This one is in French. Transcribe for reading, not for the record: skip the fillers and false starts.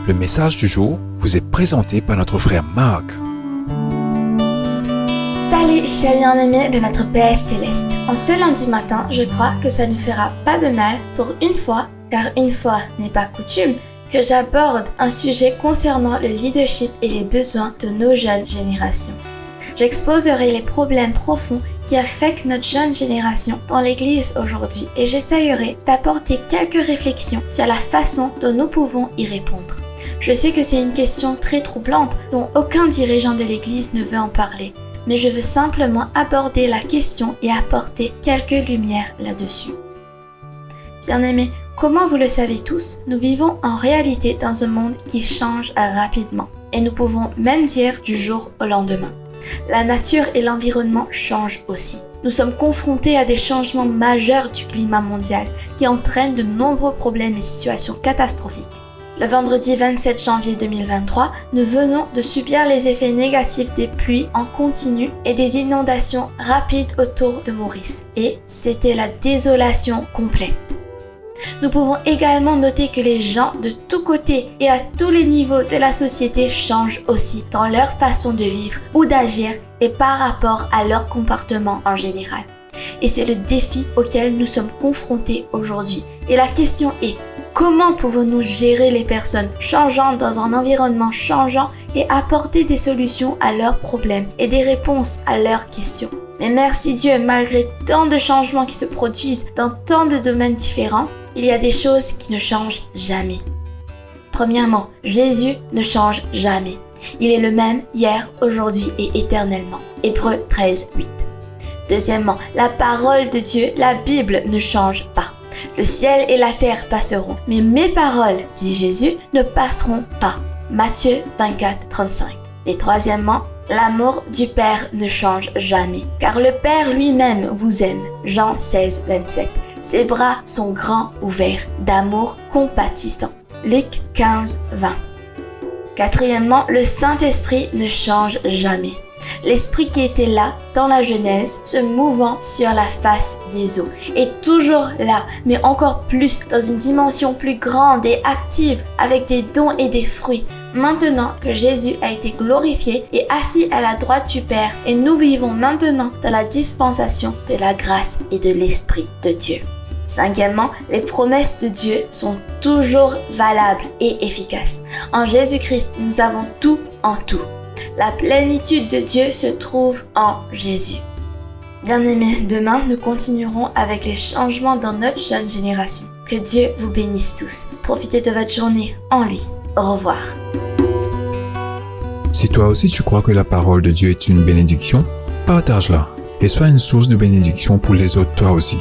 Le message du jour vous est présenté par notre frère Marc. Salut chers bien-aimés de notre Père Céleste. En ce lundi matin, je crois que ça ne fera pas de mal pour une fois, car une fois n'est pas coutume, que j'aborde un sujet concernant le leadership et les besoins de nos jeunes générations. J'exposerai les problèmes profonds qui affectent notre jeune génération dans l'Église aujourd'hui et j'essayerai d'apporter quelques réflexions sur la façon dont nous pouvons y répondre. Je sais que c'est une question très troublante dont aucun dirigeant de l'Église ne veut en parler, mais je veux simplement aborder la question et apporter quelques lumières là-dessus. Bien-aimés, comment vous le savez tous, nous vivons en réalité dans un monde qui change rapidement et nous pouvons même dire du jour au lendemain. La nature et l'environnement changent aussi. Nous sommes confrontés à des changements majeurs du climat mondial qui entraînent de nombreux problèmes et situations catastrophiques. Le vendredi 27 janvier 2023, nous venons de subir les effets négatifs des pluies en continu et des inondations rapides autour de Maurice. Et c'était la désolation complète. Nous pouvons également noter que les gens de tous côtés et à tous les niveaux de la société changent aussi dans leur façon de vivre ou d'agir et par rapport à leur comportement en général. Et c'est le défi auquel nous sommes confrontés aujourd'hui. Et la question est, comment pouvons-nous gérer les personnes changeantes dans un environnement changeant et apporter des solutions à leurs problèmes et des réponses à leurs questions? Mais merci Dieu, malgré tant de changements qui se produisent dans tant de domaines différents, il y a des choses qui ne changent jamais. Premièrement, Jésus ne change jamais. Il est le même hier, aujourd'hui et éternellement. Hébreux 13, 8. Deuxièmement, la parole de Dieu, la Bible, ne change pas. Le ciel et la terre passeront, mais mes paroles, dit Jésus, ne passeront pas. Matthieu 24, 35. Et troisièmement, l'amour du Père ne change jamais, car le Père lui-même vous aime. Jean 16, 27. Ses bras sont grands ouverts, d'amour compatissant. Luc 15, 20. Quatrièmement, le Saint-Esprit ne change jamais. L'Esprit qui était là, dans la Genèse, se mouvant sur la face des eaux, est toujours là, mais encore plus dans une dimension plus grande et active, avec des dons et des fruits. Maintenant que Jésus a été glorifié et assis à la droite du Père, et nous vivons maintenant dans la dispensation de la grâce et de l'Esprit de Dieu. Cinquièmement, les promesses de Dieu sont toujours valables et efficaces. En Jésus-Christ, nous avons tout en tout. La plénitude de Dieu se trouve en Jésus. Bien-aimés, demain, nous continuerons avec les changements dans notre jeune génération. Que Dieu vous bénisse tous. Profitez de votre journée en lui. Au revoir. Si toi aussi tu crois que la parole de Dieu est une bénédiction, partage-la et sois une source de bénédiction pour les autres toi aussi.